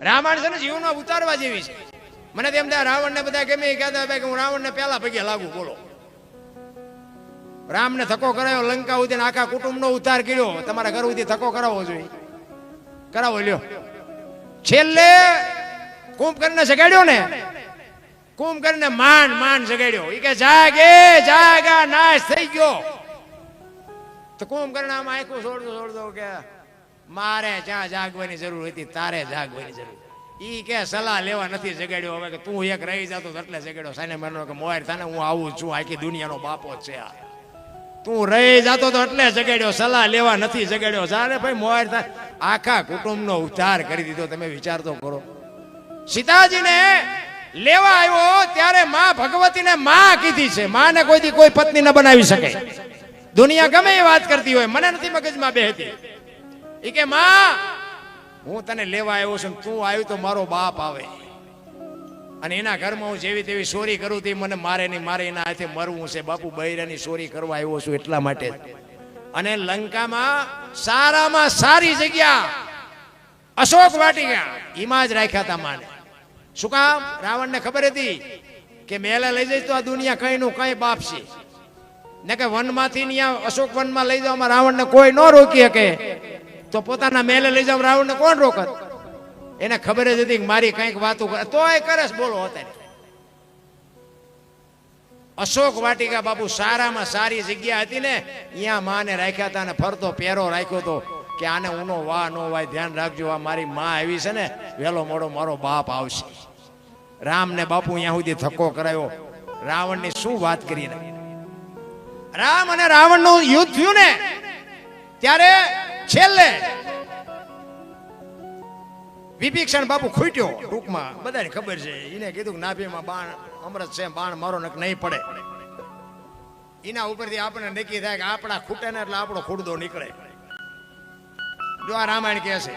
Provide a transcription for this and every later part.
રામાયણ છે ને જીવનમાં ઉતારવા જેવી છે. મને તેમ થાય રાવણ ને બધા ગમે કહેતા ભાઈ કે હું રાવણ ને પેલા પગે લાગુ. બોલો, રામ ને ધક્કો કરાયો, લંકા સુધી આખા કુટુંબ નો ઉદ્ધાર કર્યો. તમારા ઘર સુધી ધક્કો કરાવવો જોઈએ, કરાવો લ્યો. છેલ્લે કુંભકર્ણને જગાડ્યો ને, કુંભકર્ણને માંડ જગાડ્યો. એ કે જાગે જાગા નાશ થઈ ગયો. તો કુંભકર્ણ આમ આખું છોડતો કે મારે જ્યાં જાગવાની જરૂર હતી તારે જાગવાની જરૂર. ઈ કે સલાહ લેવા નથી જગાડ્યો. હવે કે તું એક રહી જતો એટલે જગાડ્યો. સાને માનો કે મોર થાને હું આવું છું, આખી દુનિયાનો બાપો છે આ. તું રહી જતો તો એટલે જગાડ્યો, સલાહ લેવા નથી જગાડ્યો. સારે ભાઈ મોર થાય, આખા કુટુંબનો ઉદ્ધાર કરી દીધો. તમે વિચાર તો કરો. સીતાજીને લેવા આવ્યો ત્યારે માં ભગવતીને માં કીધી છે. માને કોઈથી કોઈ પત્ની ન બનાવી શકે. દુનિયા ગમે એ વાત કરતી હોય, મને નથી મગજમાં બેહતી. ઈ કે માં હું તને લેવા આવ્યો છું, તું આવ્યું તો મારો બાપ આવે અને એના ઘરમાં હું જેવી તેવી ચોરી કરું તે મને મારે નહીં, મારે એના હાથે મરવું છે. બાપુ બૈરાની ચોરી કરવા આવ્યો છું એટલા માટે. અને લંકામાં સારામાં સારી જગ્યા અશોક વાટિકા એમાં જ રાખ્યા હતા માને. શું કામ? રાવણને ખબર હતી કે મેલે લઈ જઈશ તો આ દુનિયા કઈ નું કઈ બાપ છે ને, કે વનમાંથી ત્યાં અશોક વનમાં લઈ જવામાં રાવણને કોઈ ન રોકી શકે. તો પોતાના મેલે લઈ જાવ રાવણને કોણ રોકત? એને ખબર જ હતી કે મારી કઈક વાતો કરે તોય કરે. બોલો, અત્યારે અશોક વાટિકા બાપુ સારામાં સારી જગ્યા હતી ને, અહીંયા માને રાખ્યા હતા. અને ફરતો પહેરો રાખ્યો હતો કે આને ઊનો વાહ નો વાય, ધ્યાન રાખજો. આ મારી માં આવી છે ને, વહેલો મોડો મારો બાપ આવશે. રામ ને બાપુ અહીંયા સુધી ધક્કો કરાયો. રાવણની શું વાત કરી. રામ અને રાવણ નું યુદ્ધ થયું ને ત્યારે છેલ્લે વિભીષણ બાપુ ખૂટ્યો. ટૂંકમાં બધાને ખબર છે. એને કીધું કે નાભીમાં બાણ અમૃત છે, બાણ મારો નહીં પડે. એના ઉપરથી આપણે નક્કી થાય કે આપણા ખૂટે ને એટલે આપણો ખૂટદો નીકળે. જો આ રામાયણ કહે છે.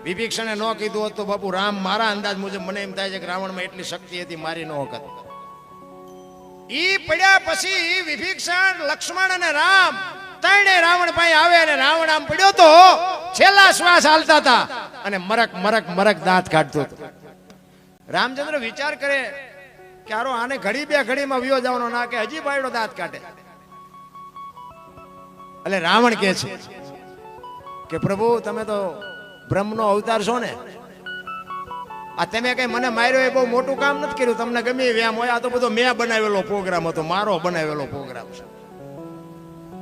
વિભીષણે ન કીધું હોત તો બાપુ રામ, મારા અંદાજ મુજબ મને એમ થાય છે કે રાવણમાં એટલી શક્તિ હતી, મારી ન વખત. ઈ પડ્યા પછી વિભીષણ, લક્ષ્મણ અને રામ ત્રણે રાવણ પાસે આવે અને રાવણ આમ પડ્યો તો છેલ્લા શ્વાસ હાલતા હતા અને મરક દાંત કાઢતો હતો. રામચંદ્ર વિચાર કરે કે આરો આને ઘડી બે ઘડીમાં વિયો જવાનો ના, કે હજી બાયડો દાંત કાઢે. એટલે રાવણ કહે છે કે પ્રભુ તમે તો બ્રહ્મનો અવતાર છો ને, આ તમે કઈ મને માર્યો એ બહુ મોટું કામ નથી કર્યું. તમને ગમે વ્યામ હોય, આ તો બધો મેં બનાવેલો પ્રોગ્રામ હતો, મારો બનાવેલો પ્રોગ્રામ છે.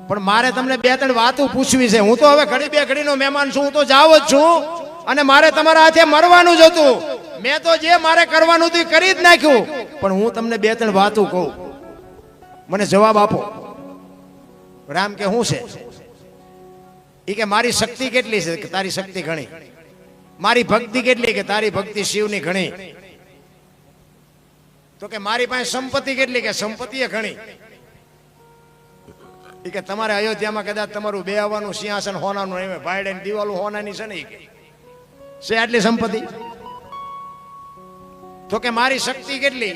પણ મારે તમને બે ત્રણ વાતો પૂછવી છે. હું તો હવે ઘડી બે ઘડીનો મહેમાન છું, હું તો જાવ જ છું અને મારે તમારા હાથે મરવાનું જ હતું. મેં તો જે મારે કરવાનું હતું કરી જ નાખ્યું. પણ હું તમને બે ત્રણ વાતો કહું, મને જવાબ આપો. રામ કે શું છે? એ કે મારી શક્તિ કેટલી છે? કે તારી શક્તિ ઘણી. મારી ભક્તિ કેટલી? કે તારી ભક્તિ શિવની ઘણી. તો કે મારી પાસે સંપત્તિ કેટલી? કે સંપત્તિ એ ઘણી. એ કે તમારે અયોધ્યામાં કદાચ તમારું બે આવવાનું સિંહાસન હોનાનું, એમ ભાઈડે દિવાલું હોનાની છે ને, છે આટલી સંપત્તિ. તો કે મારી શક્તિ કેટલી?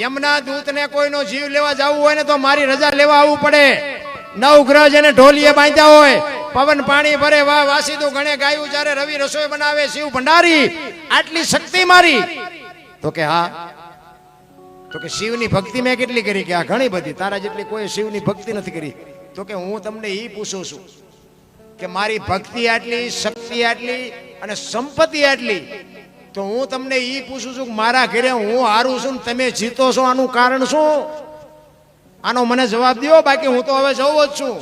યમના દૂતને કોઈનો જીવ લેવા જવું હોય ને તો મારી રજા લેવા આવવું પડે. 9 ગ્રહ જેને ઢોલીએ બાંધ્યા હોય, પવન પાણી ભરે, વાહ વાસીદું ગણે ગાયું, જ્યારે રવિ રસોઈ બનાવે, શિવ ભંડારી, આટલી શક્તિ મારી. તો કે હા. તો કે શિવની ભક્તિ મેં કેટલી કરી? કે આ ઘણી બધી. તારા જેટલી કોઈ શિવની ભક્તિ નથી કરી. તો કે હું તમને એ પૂછું છું કે મારી ભક્તિ આટલી, શક્તિ આટલી અને સંપત્તિ આટલી, તો હું તમને એ પૂછું છું કે મારા ઘરે હું હારું છું ને તમે જીતો છો, આનું કારણ શું? આનો મને જવાબ દો, બાકી હું તો હવે જવું જ છું.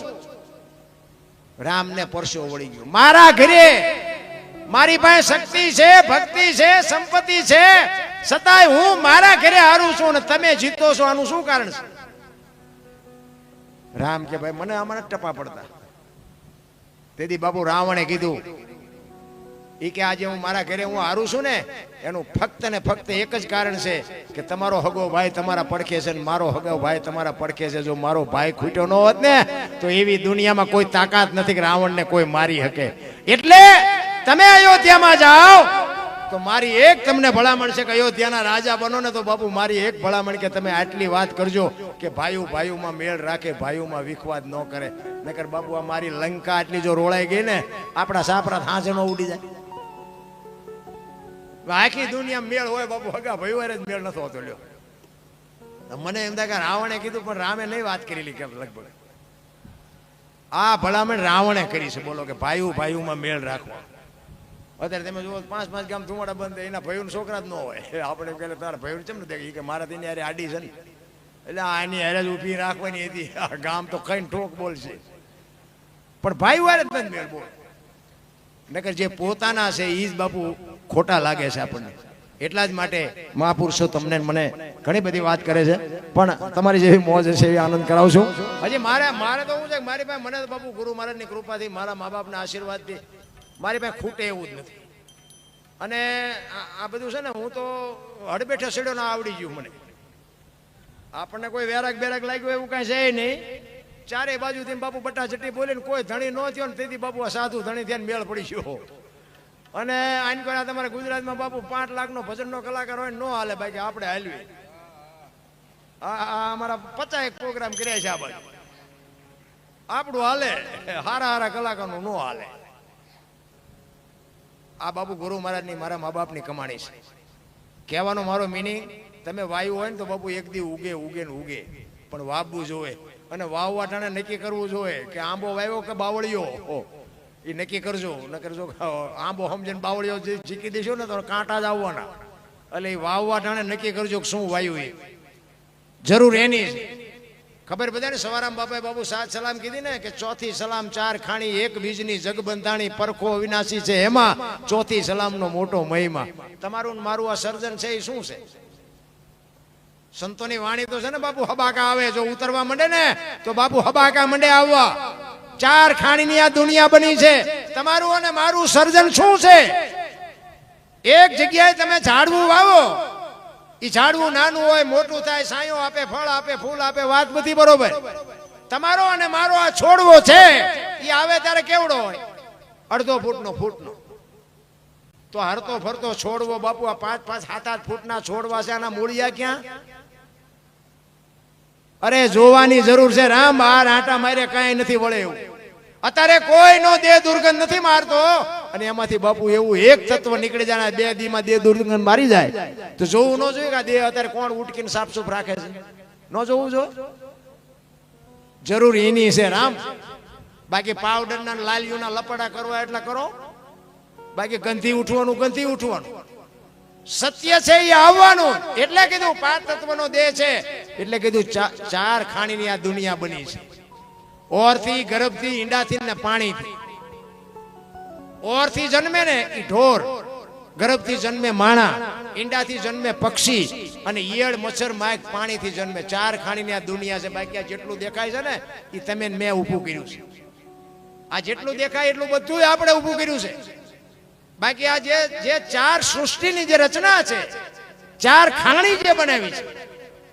રામને પરસો વળી ગયો. મારા ઘરે મારી પાસે શક્તિ છે, ભક્તિ છે, સંપત્તિ છે, છતાંય હું મારા ઘરે હારું છું ને તમે જીતો છો, આનું શું કારણ છે? રામ કે ભાઈ મને આમાં ટપા પડતા. તેથી બાપુ રાવણે કીધું એ કે આજે હું મારા ઘરે હું હારું છું ને, એનું ફક્ત ને ફક્ત એક જ કારણ છે કે તમારો હગો ભાઈ તમારા પડખે છે ને મારો હગો ભાઈ તમારા પડખે છે. જો મારો ભાઈ ખૂટ્યો ન હોત ને તો એવી દુનિયામાં કોઈ તાકાત નથી કે રાવણને કોઈ મારી શકે. એટલે તમે અયોધ્યામાં જાઓ તો મારી એક તમને ભલામણ છે કે અયોધ્યાના રાજા બનો ને તો બાપુ મારી એક ભલામણ કે તમે આટલી વાત કરજો કે ભાઈઓ ભાઈઓમાં મેળ રાખે, ભાઈઓમાં વિખવાદ ન કરે. નકર બાપુ આ મારી લંકા આટલી જો રોળાઈ ગઈ ને, આપણા સાપરા હાંસે ન ઉડી જાય. આખી દુનિયા મેળ હોય બાપુ, હગા ભાઈ વારે જ મેળ નતો હોતો લ્યો. મને એમ થાય કે રાવણે કીધું, પણ રામે નહીં વાત કરેલી કે લગભગ આ ભલામણ રાવણે કરી છે. બોલો કે ભાઈઓ ભાઈઓમાં મેળ રાખવો. અત્યારે તમે જુઓ 5-5 ગામ ધુમાડા બંધ, એના ભાઈઓના છોકરા જ ન હોય. આપણે કહે તારા ભાઈઓ કેમ નથી કે મારા તેની યારે આડી છે ને, એટલે આની હારે જ ઊભી રાખવાની હતી. આ ગામ તો કઈ ઠોક બોલશે, પણ ભાઈ વારે જ નથી મેળ બોલ. નકર જે પોતાના છે એ જ બાપુ ખોટા લાગે છે આપણને. એટલા જ માટે મહાપુરુષો તમને મને ઘણી બધી વાત કરે છે, પણ તમારી જેવી મોજ છે એવી આનંદ કરાવશું. હજી મારે તો શું છે, મારી પાસે મને તો બાપુ ગુરુ મહારાજની કૃપાથી, મારા મા બાપના આશીર્વાદથી મારી પાસે ખૂટે એવું જ નથી. અને આ બધું છે ને, હું તો હડબેઠે સેડો ના આવડી ગયું મને. આપણને કોઈ વેરાગ બેરાગ લાગ્યું એવું કાંઈ છે નહીં. ચારે બાજુથી બાપુ બટા ચટ્ટી બોલીને કોઈ ધણી ન થયો ને તેથી બાપુ આ સાધુ ધણી થઈને મેળ પડી ગયો. અને આઈને કોઈ તમારે ગુજરાતમાં બાપુ 5 લાખનો ભજનનો કલાકાર હોય ન હાલે, બાકી આપણે હાલવી. અમારા 50 પ્રોગ્રામ કર્યા છે આ બાજુ, આપણું હાલે. હારા હારા કલાકારનું ન હાલે. આ બાપુ ગુરુ મહારાજની, મારા મા બાપની કમાણી છે. કહેવાનો મારો મિનિંગ, તમે વાયુ હોય ને તો બાપુ એક દી ઉગે ઉગે ને ઉગે, પણ વાવવું જોવે. અને વાવવા ટાણે નક્કી કરવું જોઈએ કે આંબો વાવ્યો કે બાવળિયો, એ નક્કી કરજો. ન કરજો આંબો સમજીને બાવળિયો જીકી દેશો ને તો કાંટા જ આવવાના. એટલે એ વાવવા ટાણે નક્કી કરજો કે શું વાયુ એ જરૂર એની ખબર. બધાને સવારામ બાપાએ બાપુ 7 સલામ કીધી ને, કે ચોથી સલામ 4 ખાણી 1 બીજની જગબંધાણી, પરખો વિનાશી છે એમાં, ચોથી સલામનો મોટો મહિમા. તમારું મારું આ સર્જન છે એ શું છે? સંતોની વાણી તો છે ને બાપુ, હબાકા આવે. જો ઉતરવા માંડે ને તો બાપુ હબાકા માંડે આવવા. 4 ખાણીની આ દુનિયા બની છે. તમારું અને મારું સર્જન શું છે? એક જગ્યાએ તમે ઝાડવું વાવો, એ ઝાડવું નાનું હોય મોટું થાય, સાયો આપે, ફળ આપે, ફૂલ આપે, વાત બધી બરોબર. તમારો અને મારો આ છોડવો છે, એ આવે ત્યારે કેવડો હોય? 1.5 ફૂટનો. તો હરતો ફરતો છોડવો બાપુ આ 5-5, 7-8 ફૂટના છોડવા છે. આના મૂળિયા ક્યાં? અરે જોવાની જરૂર છે રામ. બાર આટા મારે કઈ નથી વળે એવું. અત્યારે કોઈનો દેહ દુર્ગંધ નથી મારતો, અને એમાંથી બાપુ એવું એક તત્વ નીકળી જાય 2 દીમાં દેહ દુર્ગંધ મારી જાય તો જોવું ન જોઈએ કે આ દેહ અત્યારે કોણ ઉટકીને સાફસૂફ રાખે છે? ન જોવું જો. જરૂર એની છે રામ. બાકી પાવડરના લાલિયોના લપડા કરવા એટલા કરો, બાકી ગંધી ઉઠવાનું. સત્ય છે એ આવવાનું. એટલે કીધું 5 તત્વનો દેહ છે. એટલે કીધું 4 ખાણીની આ દુનિયા બની છે. ઓરથી, ગર્ભથી, ઈંડાથી ને પાણીથી. ઓરથી જન્મે ને એ ઢોર, ગર્ભથી જન્મે માણા, ઈંડાથી જન્મે પક્ષી, અને ઈયળ, મચ્છર, માખ પાણીથી જન્મે. 4 ખાણીની આ દુનિયા છે. બાકી આ જેટલું દેખાય છે ને એ તમે મેં ઊભું કર્યું છે. આ જેટલું દેખાય એટલું બધું આપણે ઊભું કર્યું છે. બાકી આ જે 4 સૃષ્ટિની જે રચના છે, 4 ખાણી જે બનાવી છે,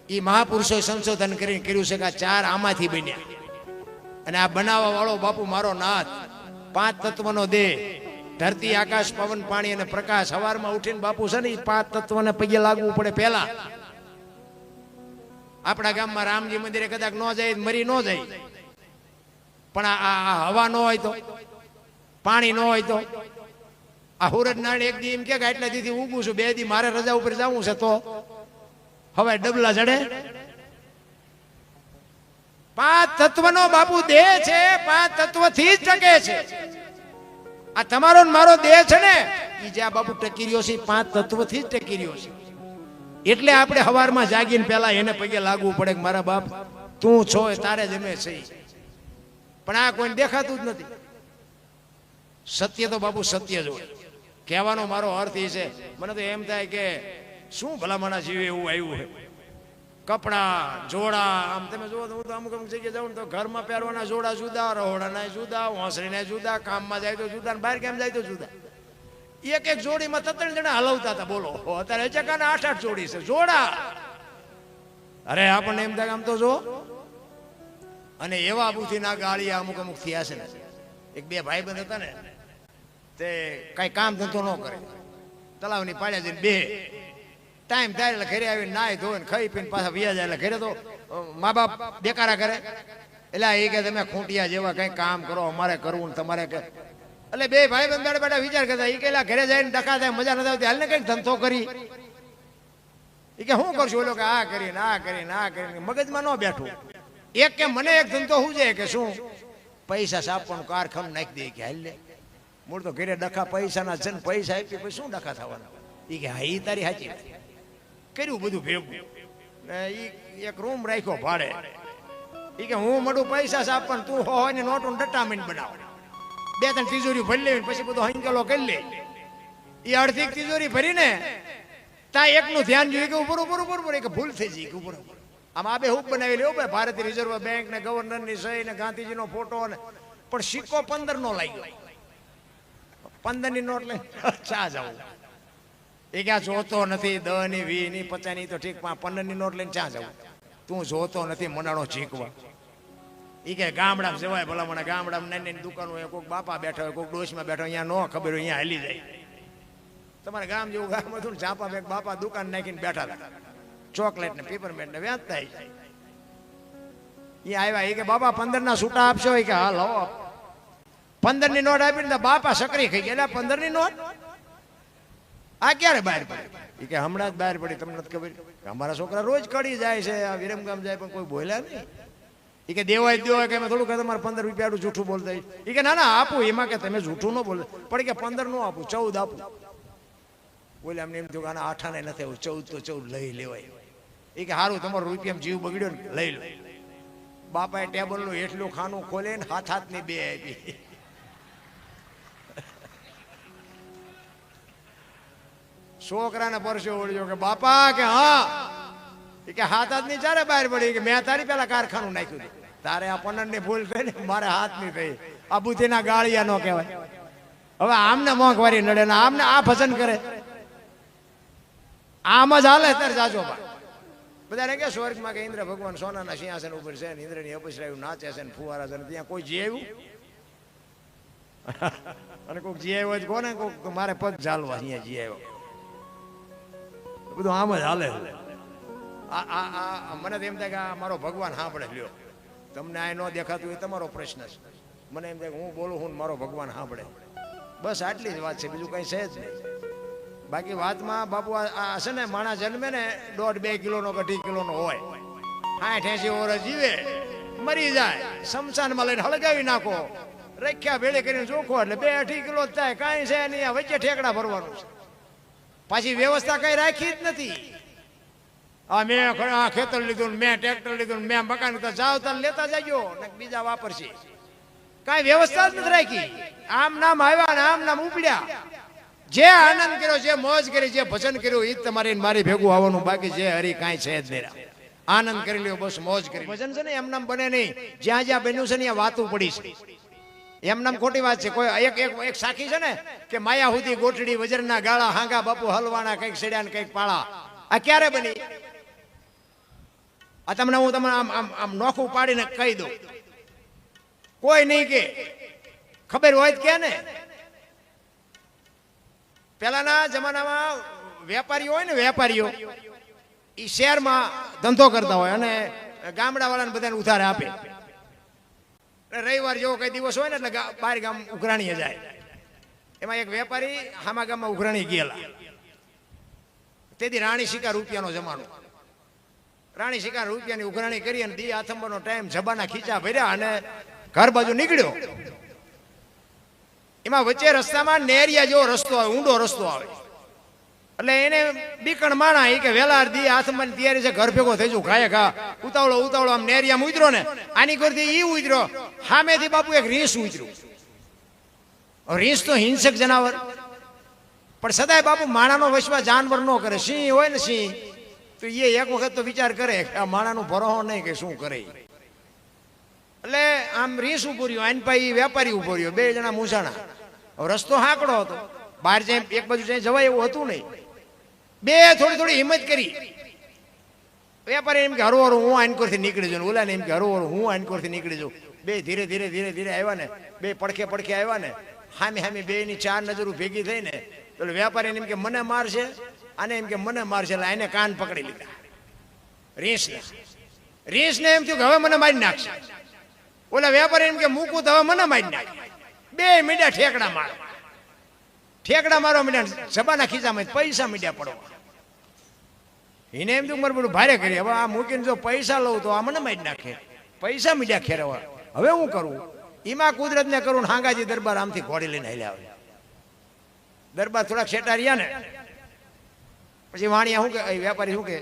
એ મહાપુરુષોએ સંશોધન કરીને કર્યું છે કે આ 4 આમાંથી બન્યા. અને આ બનાવવા વાળો બાપુ મારો નાથ. 5 તત્વનો દેહ, ધરતી, આકાશ, પવન, પાણી અને પ્રકાશ. સવારમાં ઉઠીને બાપુ છે ને એ 5 તત્વને પગે લાગવું પડે. પહેલા આપણા ગામમાં રામજી મંદિરે કદાચ ન જાય, મરી ન જાય, પણ આ હવા ન હોય તો, પાણી ન હોય તો, આ હુરજ નાણ એક દી એમ કે એટલા દીથી ઉગું છું, 2 દી મારે રજા ઉપર જવું છે, તો હવે ડબલા ચડે. 5 તત્વનો બાપુ દેહ છે. 5 તત્વથી જ ટકે છે. આ તમારો ને મારો દેહ છે ને, એ જ્યાં બાપુ ટકી રહ્યો છે 5 તત્વથી જ ટકી રહ્યો છે. એટલે આપણે સવારમાં જાગીને પહેલા એને પગે લાગવું પડે કે મારા બાપ તું છો, તારે જમે છે. પણ આ કોઈને દેખાતું જ નથી. સત્ય તો બાપુ સત્ય જ હોય. કહેવાનો મારો અર્થ એ છે, મને તો એમ થાય કે શું ભલામણા જીવે એવું આવ્યું છે. કપડા, જોડા, આમ તમે જુઓ તો હું તો અમુક જગ્યાએ જાઉં તો ઘરમાં પહેરવાના જોડા જુદા, રહોડાના જુદા, હોંસરીના જુદા, કામમાં જાય તો જુદા, બહાર કેમ જાય તો જુદા. એક જોડીમાં 3 જણા હલવતા હતા. બોલો અત્યારે ચકાના 8-8 જોડી છે જોડા. અરે આપણને એમ થાય આમ તો જો. અને એવા બુદ્ધિ ના ગાળિયા અમુક થયા છે ને. 1-2 ભાઈબંધ હતા ને, તે કઈ કામ ધંધો ન કરે, તલાવની પાડ્યા જઈને બે ટાઈમ થાય એટલે ઘરે આવીને નાય ધોઈને ખાઈ પીને પાછા વ્યા જાય. એટલે ઘરે તો મા બાપ દેકારા કરે. એટલે એ કે તમે ખૂંટિયા જેવા કઈ કામ કરો, અમારે કરવું ને તમારે કે એટલે બે ભાઈ બંધ બેઠા વિચાર કરતા એ કેલા ઘરે જઈને ડખા થાય મજા નથી આવતી હાલ ને કઈક ધંધો કરી એ કે શું કરશું ઓલો કે આ કરીને મગજમાં ન બેઠું એક કે મને એક ધંધો શું છે કે શું પૈસા સાપવાનું કારખાનું નાખી દે કે હાલ લે મૂળ તો ઘરે ડખા પૈસાના છે ને પૈસા આપી પછી શું ડખા થવાના એ કે હા એ તારી સાચી કર્યું બધું ભેગું એક રૂમ રાખ્યો ભાડે એ કે હું મળું પૈસા સાપવાનું તું હોય ને નોટો ડટામીને બનાવ બે ત્રણ તિજોરી ભરી લેવી પછી બધો હંકેલો કરી લે એ અડધી તિજોરી ભરીને તા એકનું ધ્યાન જોયું કે ઉપર એક ભૂલ થઈ જઈ ઉપર આમ આ બે હુક બનાવી લેવું ભાઈ ભારતીય રિઝર્વ બેંક ને ગવર્નર ની સહી ને ગાંધીજીનો ફોટો ને પણ સિક્કો 15 નો લાગ્યો 15 ની નોટ લઈને ચા જવું એ ક્યાં જોતો નથી 10 ની 20 ની 50 ની તો ઠીક 15 ની નોટ લઈને ચા જવું તું જોતો નથી મનાણો ચીકવા એ કે ગામડામાં જવાય ભલા મને ગામડામાં નાની દુકાન હોય કોઈક બાપા બેઠા હોય કોઈક ડોશમાં બેઠા અહીંયા ન ખબર હોય અહીંયા હાલી જાય તમારે ગામ જેવું ગામ હતું ને ચાપા બેગ બાપા દુકાન નાખીને બેઠા હતા ચોકલેટ ને પેપરમેન્ટ ને વેચતા એ આવ્યા એ કે બાપા 15 ના છૂટા આપશો એ કે હા લો 15 ની નોટ આપીને બાપા સકરી ખાઈ ગયા 15 ની નોટ આ ક્યારે બહાર પડી એ કે હમણાં જ બહાર પડી તમને નથી ખબર અમારા છોકરા રોજ કડી જાય છે આ વિરમગામ જાય પણ કોઈ બોલ્યા નહીં એ કે દેવાય કે થોડું કે તમારે 15 રૂપિયા જૂઠું બોલતા એ કે ના આપું એમાં કે તમે જૂઠું ન બોલ પણ કે 15 નો આપું 14 આપું બોલે અમને એમ થયું કે આના 8 ને નથી 14 તો 14 લઈ લેવાય એ કે સારું તમારો રૂપિયામાં જીવ બગડ્યો ને લઈ લો બાપાએ ટેબલ નું એટલું ખાનું ખોલે ને હાથ ની બે આપી છોકરાને પરસો ઓળ્યો કે બાપા કે હા એ કે હાથ ની ચારે બહાર પડી કે મેં તારી પેલા કારખાનું નાખ્યું તારે આ 15 ની ભૂલ થઈ ને મારે હાથ ની થઈ આ બુદ્ધિના ગાળિયા નો કહેવાય હવે આમને મોંઘવારી નડે ને આમને આ ભજન કરે આમ જ હાલે ત્યારે જાજો બધાને કે સ્વર્ગમાં કે ઇન્દ્ર ભગવાન સોનાના સિંહાસન ઉપર છે ને ઇન્દ્રની અપસરાયું નાચે છે ને ફુવારા છે ને ત્યાં કોઈ જી આવ્યું અને કોઈક જી આવ્યો કોને કોઈક મારે પગ ચાલવા અહીંયા જી આવ્યો બધું આમ જ હાલે મને તો એમ થાય કે મારો ભગવાન સાંભળે લ્યો તમને આ ન દેખાતું એ તમારો પ્રશ્ન છે મને એમ થાય કે હું બોલું હું મારો ભગવાન સાંભળે બસ આટલી જ વાત છે બીજું કઈ છે જ નહીં બાકી વાતમાં બાપુ આ છે ને માણસ જન્મે ને 1.5-2 કિલોનો કે 2 કિલોનો હોય 60-80 વર્ષ જીવે મરી જાય શમશાનમાં લઈને હળગાવી નાખો રખ્યા ભેળે કરીને ચોખ્ખો એટલે 2-2.5 કિલો જ થાય કાંઈ છે નહીં વચ્ચે ઠેકડા ભરવાનું છે પાછી વ્યવસ્થા કઈ રાખી જ નથી આ મેં ખેતર લીધું મેં ટ્રેક્ટર લીધું મેં મકાન લીધું જાવ તાર લેતા જાજો ને બીજા વાપરશે કઈ વ્યવસ્થા જ નથી રાખી આમ નામ આવ્યા ને આમ નામ ઉપડ્યા જે આનંદ કર્યો જે મોજ કરી જે ભજન કર્યું એ તમારી મારી ભેગું આવવાનું બાકી જે હરી કાંઈ છે જ નહીં આનંદ કરી લ્યો બસ મોજ કરી ભજન છે ને એમ નામ બને નહીં જ્યાં જ્યાં બન્યું છે ને ત્યાં વાતું પડી છે એમ નામ ખોટી વાત છે કોઈ એક સાખી છે ને કે માયા હુધી ગોઠડી વજરના ગાળા હાંગા બાપુ હલવાના કઈક સેડ્યા ને કઈક પાળા આ ક્યારે બની આ તમને હું તમને આમ નોખું પાડીને કહી દઉં કોઈ નહીં કે ખબર હોય કે ને પેલાના જમાનામાં વેપારીઓ હોય ને વેપારીઓ એ શહેરમાં ધંધો કરતા હોય અને ગામડા વાળાને બધાને ઉધાર આપે રવિવાર જેવો કઈ દિવસ હોય ને એટલે બહાર ગામ ઉઘરાણીએ જાય એમાં એક વેપારી હામા ગામમાં ઉઘરાણી ગયેલા તેથી રાણી શિકાર રૂપિયાનો જમાનો રાણી શિકાર રૂપિયાની ઉઘરાણી કરી અને દી આથંબરનો ટાઈમ જબાના ખીચા ભર્યા અને ઘર બાજુ નીકળ્યો એમાં વચ્ચે રસ્તામાં નેરિયા જેવો રસ્તો આવે ઊંડો રસ્તો આવે એટલે એને બીકણ માણા એ કે વેલા દી હાથમાં તૈયારી છે ઘર ભેગો થઈ જવું ખાય ખા ઉતાવળો આમ નેરિયા ઉતરો ને આની કરતી ઈ ઉતરો સામેથી બાપુ એક રીંછ ઉતર્યું રીંછ તો હિંસક જનાવર પણ સદાય બાપુ માણાનો વશમાં જાનવર ન કરે સિંહ હોય ને સિંહ તો એ એક વખત તો વિચાર કરે કે આ માણાનું ભરોહો નહીં કે શું કરે એટલે આમ રીંછ ઉભો રહ્યો આની પાસે વેપારી ઉભો રહ્યો બે જણા મૂંઝાણા રસ્તો હાંકડો હતો બહાર જાય એક બાજુ જાય જવાય એવું હતું નહીં બે થોડી હિંમત કરી વેપારી એમ કે હરોહરો હું આનકોરથી નીકળી જાઉં ઓલા ને એમ કે હરોહરો હું આનકોરથી નીકળી જાઉં બે ધીરે ધીરે આવ્યા ને બે પડખે આવ્યા ને હામી બે ની 4 નજરો ભેગી થઈ ને એટલે વેપારી એમ કે મને મારશે આને એમ કે મને મારશે એટલે એને કાન પકડી લીધા રીંછને એમ થયું કે હવે મને મારી નાખશે ઓલા વેપારી એમ કે મૂકું તો હવે મને મારી નાખે બે મીડિયા ઠેકડા મારો, ઠેકડા મારો મીડિયા, સભાના ખીચામાં પૈસા મીડિયા પડવા. એને એમ તું મારું ભારે કરી, હવે આ મૂકીને જો પૈસા લઉં તો આ મને મારી નાખે, પૈસા મીડિયા ખેરવા. હવે હું કરું? એમાં કુદરતને કરું. હાંગાજી દરબાર આમથી ઘોડી લઈને હાલ્યા આવે. દરબાર થોડાક શેટા રહ્યા ને પછી વાણિયા શું કે, વેપારી શું કે,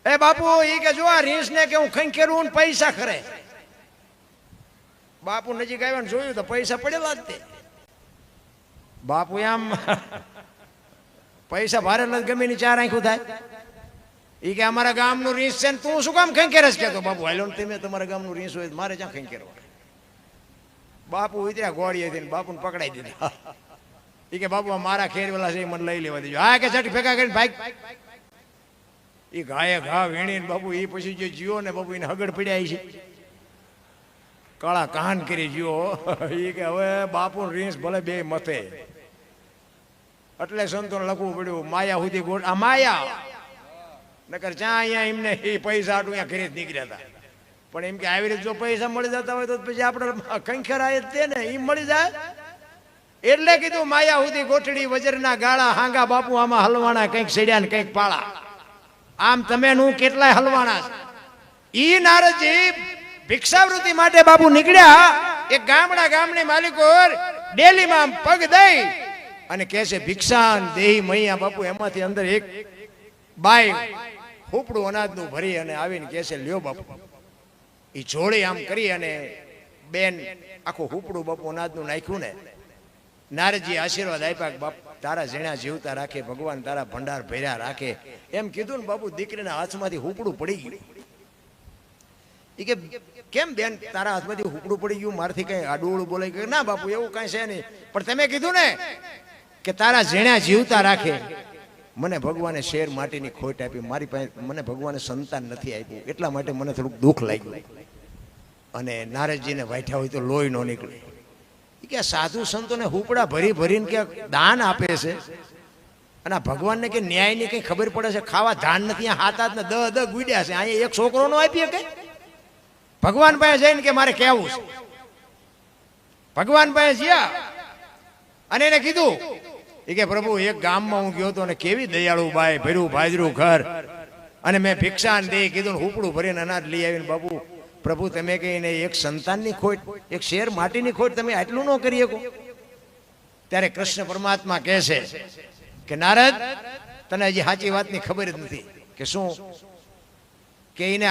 એ બાપુ એ કે જો આ રીંસ ને કે હું ખંખેરું પૈસા ખરે. બાપુ નજીક આવ્યા ને જોયું તો પૈસા પડેલા જ તે. બાપુ આમ પૈસા ભારે નથી, ગમે ની ચાર આંખું થાય. એ કે અમારા ગામનું રીંસ છે ને તું શું કામ ખંખેરસ કે? તો બાપુ હાલો ને તમે તમારા ગામનું રીંસ હોય મારે ક્યાં ખંખેરવા. બાપુ ઉતર્યા ઘોડીએથી, બાપુને પકડાઈ દીધા. એ કે બાપુ મારા ખેરવેલા છે મને લઈ લેવા દેજો. હા કે ચટ ભેગા કરીને ભાઈ. એ ઘાએ ઘા વીણીને બાપુ એ પછી જે જીવો ને બાપુ એને હગડ પડ્યા છે, કાળા કાન કરી જીવો. એ કે હવે બાપુ રીંસ ભલે બે મથે. એટલે સંતોને લખવું પડ્યું માયા સુધી ગોળ. આ માયા નકર ચા અહીંયા એમને એ પૈસા આટું અહીંયા ઘરે જ નીકળ્યા હતા. પણ એમ કે આવી રીતે જો પૈસા મળી જતા હોય તો પછી આપણે કંખેરાય જ તે ને એ મળી જાય. એટલે કીધું માયા સુધી ગોઠડી વજરના ગાળા, હાંગા બાપુ આમાં હલવાણા, કંઈક સેડ્યા ને કંઈક પાળા. આમ તમે નું કેટલાય હલવાણા. ઈ નારદજી ભિક્ષાવૃત્તિ માટે બાપુ નીકળ્યા. એક ગામની માલિકો ડેલીમાં પગ દઈ અને કહે છે ભિક્ષાન દેહી મૈયા. બાપુ એમાંથી અંદર એક બાઈ હુપડું અનાજનું ભરી અને આવીને કહે છે લ્યો બાપુ. એ જોડે આમ કરી અને બેન આખું હુપડું બાપુ અનાજનું નાખ્યું ને. નારદજી આશીર્વાદ આપ્યા, બાપ તારા જેણા જીવતા રાખે, ભગવાન તારા ભંડાર ભર્યા રાખે. એમ કીધું ને બાપુ દીકરીના હાથમાંથી હુપડું પડી ગયું. એ કે કેમ બેન તારા હાથમાંથી હુપડું પડી ગયું? મારથી કઈ આડું બોલાઈ ગયું? ના બાપુ એવું કઈ છે નહીં, પણ તમે કીધું ને કે તારા જેણા જીવતા રાખે. મને ભગવાને શેર માટીની ખોટ આપી, મારી પાસે મને ભગવાને સંતાન નથી આપ્યું, એટલા માટે મને થોડુંક દુઃખ લાગ્યું. અને નારદજીને વાઠ્યા હોય તો લોહી ન નીકળે. કે સાધુ સંતોને હુપડા ભરી ભરીને કે દાન આપે છે અને ભગવાનને કે ન્યાયની કઈ ખબર પડે છે? ખાવા ધાન નથી, હાથ હાથ ને દ ગુડ્યા છે. અહીંયા એક છોકરો નો આપીએ કે ભગવાન પાસે જઈને કે મારે કેવું છે? ભગવાન પાસે જ્યાં અને એને કીધું એ કે પ્રભુ એક ગામમાં હું ગયો હતો અને કેવી દયાળુ બાઈ, ભર્યું ભાજરું ઘર, અને મેં ભિક્ષાન દે કીધું, હુપડું ભરીને અનાજ લઈ આવીને બાપુ પ્રભુ તમે કહીને એક સંતાનની ખોટ, એક શેર માટીની ખોટ તમે આટલું ન કરી શકો? ત્યારે કૃષ્ણ પરમાત્મા કહે છે કે નારદ તને હજી સાચી વાતની ખબર જ નથી. કે શું? કે એને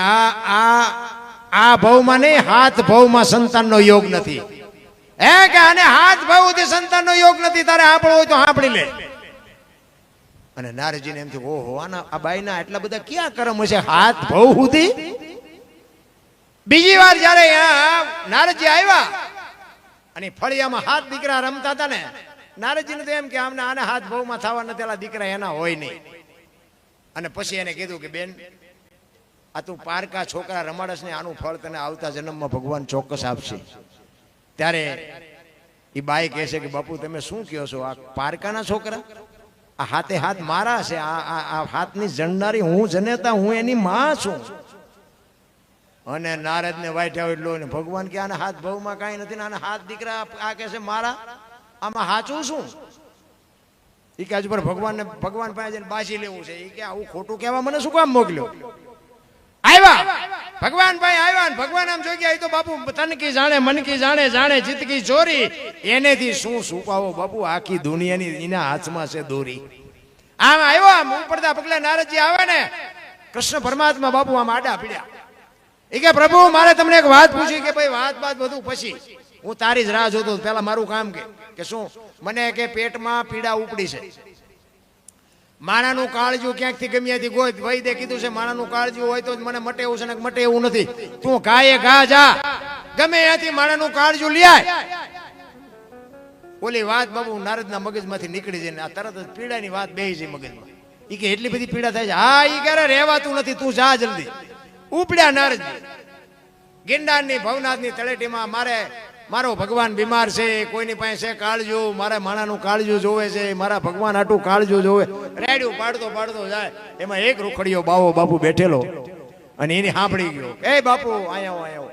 આ ભાવમાં નહીં, હાથ ભાવમાં સંતાનનો યોગ નથી. હે કે આને હાથ ભાવથી સંતાનનો યોગ નથી, તારે સાંભળવું હોય તો સાંભળી લે. અને નારદજીને એમ થયું ઓહો આના આ બાઈના એટલા બધા ક્યાં કર્મ હશે હાથ ભાવ સુધી? બીજી વાર જયારે નારદજી આવ્યા અને ફળિયામાં હાથ દીકરા રમતા હતા ને, નારદજીને તો એમ કે આને હાથ ભાવમાં થવા નથી, દીકરા એના હોય નહીં. અને પછી એને કીધું કે બેન આ તું પારકા છોકરા રમાડસ ને, આનું ફળ તને આવતા જન્મમાં ભગવાન ચોક્કસ આપશે. ત્યારે એ બાઈ કહે છે કે બાપુ તમે શું કહો છો? આ પારકાના છોકરા? આ હાથે હાથ મારા છે, આ હાથની જણનારી હું જનેતા, હું એની માં છું. અને નારદ ને વાઠ્યા એટલો ને ભગવાન કે આના હાથ ભાવમાં કઈ નથી ને આના હાથ દીકરા આ કે છે મારા, આમાં હાચું શું? એ કે હજુ પર ભગવાન પાસે જઈને બાજી લેવું છે. એ કે આવું ખોટું કહેવા મને શું કામ મોકલ્યો? આવ્યા ભગવાન ભાઈ આવ્યા ને ભગવાન આમ જોઈ ગયા, તો બાપુ તન કી જાણે મન કી જાણે, જાણે જીત કી ચોરી, એનેથી શું છુપાવો બાપુ? આખી દુનિયાની એના હાથમાં છે દોરી. આમ આવ્યો, આમ ઉપડતા પગલા નારદજી આવે ને, કૃષ્ણ પરમાત્મા બાપુ આમ આડા પીડ્યા. એ કે પ્રભુ મારે તમને એક વાત પૂછી. કે ભાઈ વાત બધું પછી, હું તારી જ રાહ જોતો. પેલા મારું કામ કે શું? મને કે પેટમાં પીડા ઉપડી છે, માણાનું કાળજું ક્યાંકથી ગમ્યાથી ગોત વૈદે કીધું છે માણાનું કાળજું હોય તો મને મટે એવું છે ને મટે એવું નથી. તું ગાયે ઘા જા, ગમે ત્યાંથી માણાનું કાળજું લઈ આય. ઓલી વાત બાબુ નારદના મગજમાંથી નીકળી જાય ને આ તરત જ પીડાની વાત બેહી જાય મગજમાં. ઈ કે એટલી બધી પીડા થાય છે? હા ઈ ક્યારે રહેવાતું નથી, તું જા જલ્દી. ઉપડ્યા નારદજી ગિરનારની ભવનાથની તળેટીમાં. મારો ભગવાન બીમાર છે, કોઈની પાસે કાળજું, મારા માણાનું કાળજું જોવે છે, મારા ભગવાન આટું કાળજું જોવે. રેડ્યું પાડતો જાય. એમાં એક રૂખડીયો બાવો બાપુ બેઠેલો અને એની સાંભળી ગયો, એ બાપુ અહીંયા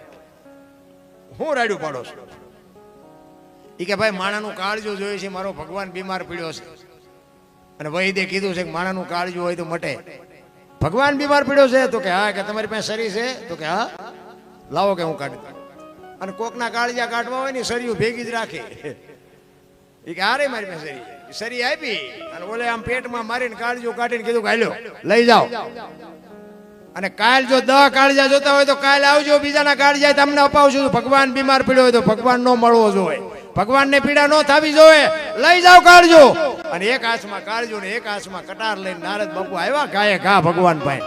હું રાડ્યું પાડો છું. એ કે ભાઈ માણાનું કાળજું જોયું છે, મારો ભગવાન બીમાર પડ્યો છે. અને વૈદ્ય કીધું છે કે માણાનું કાળજું હોય તો મટે. ભગવાન બીમાર પડ્યો છે તો કે હા, કે તમારી પાસે શરીર છે તો કે હા લાવો કે હું કાઢી દઉં. અને કોકના કાળજા કાઢવા હોય ને શરીર ભેગી જ રાખે. એ કે હારે મારી પાસે શરીર આપી અને ઓલે આમ પેટમાં મારીને કાળજું કાઢીને કીધું કે હાલ્યો લઈ જાઓ. અને કાલ જો 10 કાળજા જોતા હોય તો કાલ આવજો, બીજાના કાળજા તમને અપાવશું. ભગવાન બીમાર પડ્યો હોય તો ભગવાન નો મળવો જોઈએ, ભગવાનને પીડા ન થવી જોઈએ. લઈ જાઓ કાળજો. અને એક હાથમાં કાળજો ને એક હાથમાં કટાર લઈને નારદ બાપુ આવ્યા ગાયે ઘા ભગવાન ભાઈ.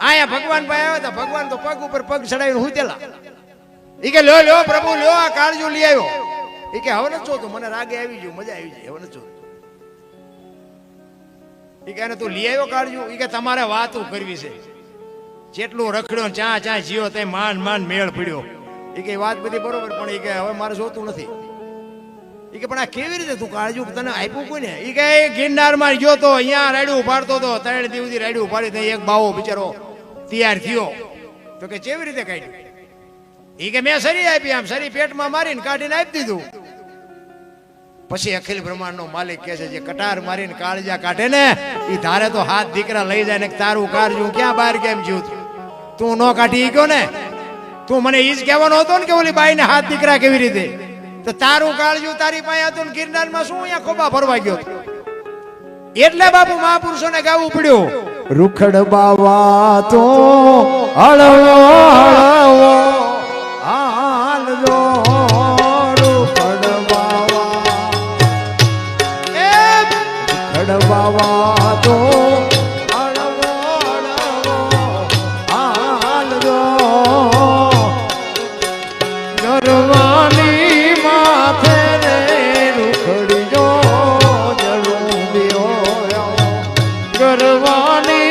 આયા ભગવાન ભાઈ આવ્યા હતા. ભગવાન તો પગ ઉપર પગ ચડાવીને હુતેલા. ઈ કે લ્યો લ્યો પ્રભુ લ્યો, આ કાળજો લઈ આવ્યો. ઈ કે હવે ન જોતું, મને રાગે આવી ગયું, મજા આવી જાય, હવે ન જોતું. ઈ કે તું લઈ આવ્યો કાળજો? ઈ કે તમારે વાતું કરવી છે. જેટલું રખડ્યો ચા ચા જીવો તે માન માન મેળ પડ્યો. ઈ કે વાત બધી બરોબર, પણ ઈ કે હવે મારે જોતું નથી. ઈ કે પણ આ કેવી રીતે તું કાળજું તને આપ્યું કોઈને? ઈ કે ગિરનાર માં ગયો તો અહીંયા રાડ્યું ઉપાડતો તો, 3 દિવસ સુધી રાડ્યું ઉપાડી, એક બાવો બિચારો તૈયાર થયો. તો કે કેવી રીતે કાઢ્યું? ઈ કે મેં શરી આપી, આમ શરી પેટમાં મારીને કાઢીને આપી દીધું. પછી અખિલ બ્રહ્માંડ નો માલિક કહે છે જે કટાર મારીને કાળજા કાઢે ને ઈ ધારે તો હાથ દીકરા લઈ જાય ને તારું કાળજું ક્યાં બહાર કેમ જીવ તું નો કાઢી ગયો ને? તું મને ઈ જ કહેવાનો હતો ને કે ઓલી બાઈ ને હાથ દીકરા કેવી રીતે? તો તારું કાળજું તારી પાસે હતું ને ગિરનારમાં શું અહીંયા ખોબા ભરવા ગયો? એટલે બાપુ મહાપુરુષોને ગાવું પડ્યું, રૂખડ બાવા તો હળવો હળવો હાલજો, રૂખડ બાવા તો હળવો હળવો હાલજો, ગરવાની માથે રે રૂખડીજો જળું દિયો, ગરવાની